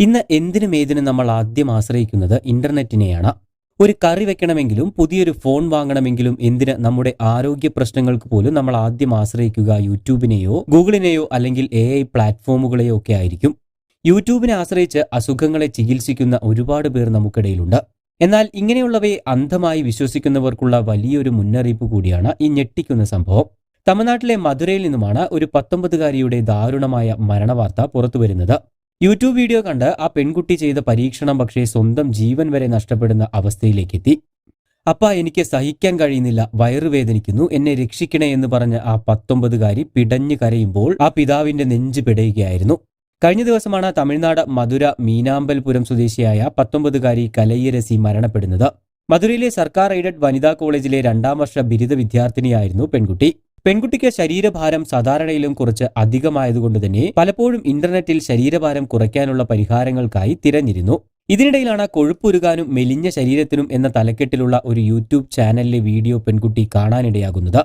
ഇന്ന് എന്തിനും ഏതിനും നമ്മൾ ആദ്യം ആശ്രയിക്കുന്നത് ഇന്റർനെറ്റിനെയാണ്. ഒരു കറി വെക്കണമെങ്കിലും പുതിയൊരു ഫോൺ വാങ്ങണമെങ്കിലും എന്തിന് നമ്മുടെ ആരോഗ്യ പ്രശ്നങ്ങൾക്ക് പോലും നമ്മൾ ആദ്യം ആശ്രയിക്കുക യൂട്യൂബിനെയോ ഗൂഗിളിനെയോ അല്ലെങ്കിൽ AI പ്ലാറ്റ്ഫോമുകളെയോ ഒക്കെ ആയിരിക്കും. യൂട്യൂബിനെ ആശ്രയിച്ച് അസുഖങ്ങളെ ചികിത്സിക്കുന്ന ഒരുപാട് പേർ നമുക്കിടയിലുണ്ട്. എന്നാൽ ഇങ്ങനെയുള്ളവയെ അന്ധമായി വിശ്വസിക്കുന്നവർക്കുള്ള വലിയൊരു മുന്നറിയിപ്പ് കൂടിയാണ് ഈ ഞെട്ടിക്കുന്ന സംഭവം. തമിഴ്നാട്ടിലെ മധുരയിൽ നിന്നുമാണ് ഒരു 19-കാരിയുടെ ദാരുണമായ മരണവാർത്ത പുറത്തുവരുന്നത്. യൂട്യൂബ് വീഡിയോ കണ്ട് ആ പെൺകുട്ടി ചെയ്ത പരീക്ഷണം പക്ഷേ സ്വന്തം ജീവൻ വരെ നഷ്ടപ്പെടുന്ന അവസ്ഥയിലേക്കെത്തി. അപ്പാ, എനിക്ക് സഹിക്കാൻ കഴിയുന്നില്ല, വയറുവേദനിക്കുന്നു, എന്നെ രക്ഷിക്കണേ എന്ന് പറഞ്ഞ് ആ 19-കാരി പിടഞ്ഞു കരയുമ്പോൾ ആ പിതാവിന്റെ നെഞ്ച് പിടയുകയായിരുന്നു. കഴിഞ്ഞ ദിവസമാണ് തമിഴ്നാട് മധുര മീനാമ്പൽപുരം സ്വദേശിയായ 19-കാരി കലയ്യരസി മരണപ്പെടുന്നത്. മധുരയിലെ സർക്കാർ എയ്ഡഡ് വനിതാ കോളേജിലെ 2ാം വർഷ ബിരുദ വിദ്യാർത്ഥിനിയായിരുന്നു പെൺകുട്ടി. പെൺകുട്ടിക്ക് ശരീരഭാരം സാധാരണയിലും കുറച്ച് അധികമായതുകൊണ്ട് തന്നെ പലപ്പോഴും ഇന്റർനെറ്റിൽ ശരീരഭാരം കുറയ്ക്കാനുള്ള പരിഹാരങ്ങൾക്കായി തിരഞ്ഞിരുന്നു. ഇതിനിടയിലാണ് കൊഴുപ്പുരുകാനും മെലിഞ്ഞ ശരീരത്തിനും എന്ന തലക്കെട്ടിലുള്ള ഒരു യൂട്യൂബ് ചാനലിലെ വീഡിയോ പെൺകുട്ടി കാണാനിടയാകുന്നത്.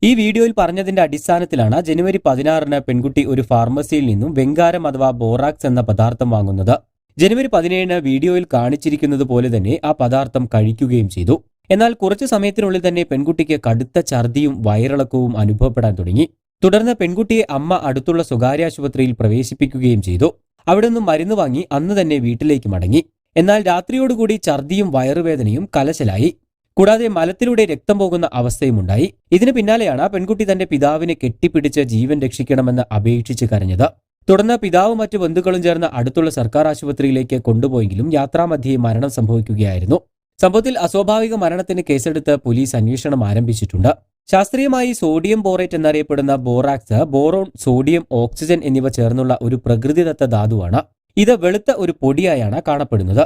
ഈ വീഡിയോയിൽ പറഞ്ഞതിന്റെ അടിസ്ഥാനത്തിലാണ് ജനുവരി 16-ന് പെൺകുട്ടി ഒരു ഫാർമസിയിൽ നിന്നും വെങ്കാരം അഥവാ ബോറാക്സ് എന്ന പദാർത്ഥം വാങ്ങുന്നത്. ജനുവരി 17-ന് വീഡിയോയിൽ കാണിച്ചിരിക്കുന്നത് പോലെ തന്നെ ആ പദാർത്ഥം കഴിക്കുകയും ചെയ്തു. എന്നാൽ കുറച്ചു സമയത്തിനുള്ളിൽ തന്നെ പെൺകുട്ടിക്ക് കടുത്ത ഛർദിയും വയറിളക്കവും അനുഭവപ്പെടാൻ തുടങ്ങി. തുടർന്ന് പെൺകുട്ടിയെ അമ്മ അടുത്തുള്ള സ്വകാര്യ ആശുപത്രിയിൽ പ്രവേശിപ്പിക്കുകയും ചെയ്തു. അവിടെ നിന്നും മരുന്ന് വാങ്ങി അന്ന് തന്നെ വീട്ടിലേക്ക് മടങ്ങി. എന്നാൽ രാത്രിയോടുകൂടി ഛർദിയും വയറുവേദനയും കലശലായി. കൂടാതെ മലത്തിലൂടെ രക്തം പോകുന്ന അവസ്ഥയുമുണ്ടായി. ഇതിന് പിന്നാലെയാണ് പെൺകുട്ടി തന്റെ പിതാവിനെ കെട്ടിപ്പിടിച്ച് ജീവൻ രക്ഷിക്കണമെന്ന് അപേക്ഷിച്ച് കരഞ്ഞത്. തുടർന്ന് പിതാവും മറ്റു ബന്ധുക്കളും ചേർന്ന് അടുത്തുള്ള സർക്കാർ ആശുപത്രിയിലേക്ക് കൊണ്ടുപോയെങ്കിലും യാത്രാമധ്യേ മരണം സംഭവിക്കുകയായിരുന്നു. സംഭവത്തിൽ അസ്വാഭാവിക മരണത്തിന് കേസെടുത്ത് പോലീസ് അന്വേഷണം ആരംഭിച്ചിട്ടുണ്ട്. ശാസ്ത്രീയമായി സോഡിയം ബോറേറ്റ് എന്നറിയപ്പെടുന്ന ബോറാക്സ്, ബോറോൺ, സോഡിയം, ഓക്സിജൻ എന്നിവ ചേർന്നുള്ള ഒരു പ്രകൃതിദത്ത ധാതുവാണ്. ഇത് വെളുത്ത ഒരു പൊടിയായാണ് കാണപ്പെടുന്നത്.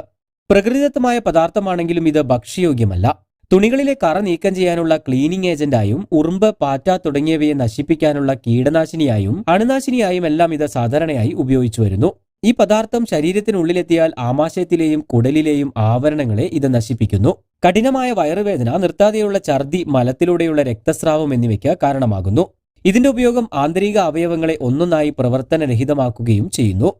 പ്രകൃതിദത്തമായ പദാർത്ഥമാണെങ്കിലും ഇത് ഭക്ഷ്യയോഗ്യമല്ല. തുണികളിലെ കറ നീക്കം ചെയ്യാനുള്ള ക്ലീനിംഗ് ഏജന്റായും ഉറുമ്പ്, പാറ്റ തുടങ്ങിയവയെ നശിപ്പിക്കാനുള്ള കീടനാശിനിയായും അണുനാശിനിയായും എല്ലാം ഇത് സാധാരണയായി ഉപയോഗിച്ചു വരുന്നു. ഈ പദാർത്ഥം ശരീരത്തിനുള്ളിലെത്തിയാൽ ആമാശയത്തിലെയും കുടലിലെയും ആവരണങ്ങളെ ഇത് നശിപ്പിക്കുന്നു. കഠിനമായ വയറുവേദന, നിർത്താതെയുള്ള ഛർദി, മലത്തിലൂടെയുള്ള രക്തസ്രാവം എന്നിവയ്ക്ക് കാരണമാകുന്നു. ഇതിന്റെ ഉപയോഗം ആന്തരിക അവയവങ്ങളെ ഒന്നൊന്നായി പ്രവർത്തനരഹിതമാക്കുകയും ചെയ്യുന്നു.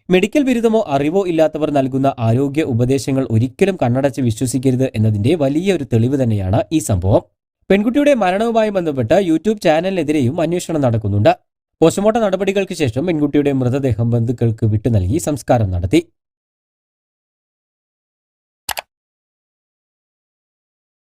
മെഡിക്കൽ ബിരുദമോ അറിവോ ഇല്ലാത്തവർ നൽകുന്ന ആരോഗ്യ ഉപദേശങ്ങൾ ഒരിക്കലും കണ്ണടച്ച് വിശ്വസിക്കരുത് എന്നതിന്റെ വലിയൊരു തെളിവ് തന്നെയാണ് ഈ സംഭവം. പെൺകുട്ടിയുടെ മരണവുമായി ബന്ധപ്പെട്ട് യൂട്യൂബ് ചാനലിനെതിരെയും അന്വേഷണം നടക്കുന്നുണ്ട്. പോസ്റ്റ്മോർട്ടം നടപടികൾക്ക് ശേഷം പെൺകുട്ടിയുടെ മൃതദേഹം ബന്ധുക്കൾക്ക് വിട്ടു നൽകി സംസ്കാരം നടത്തി.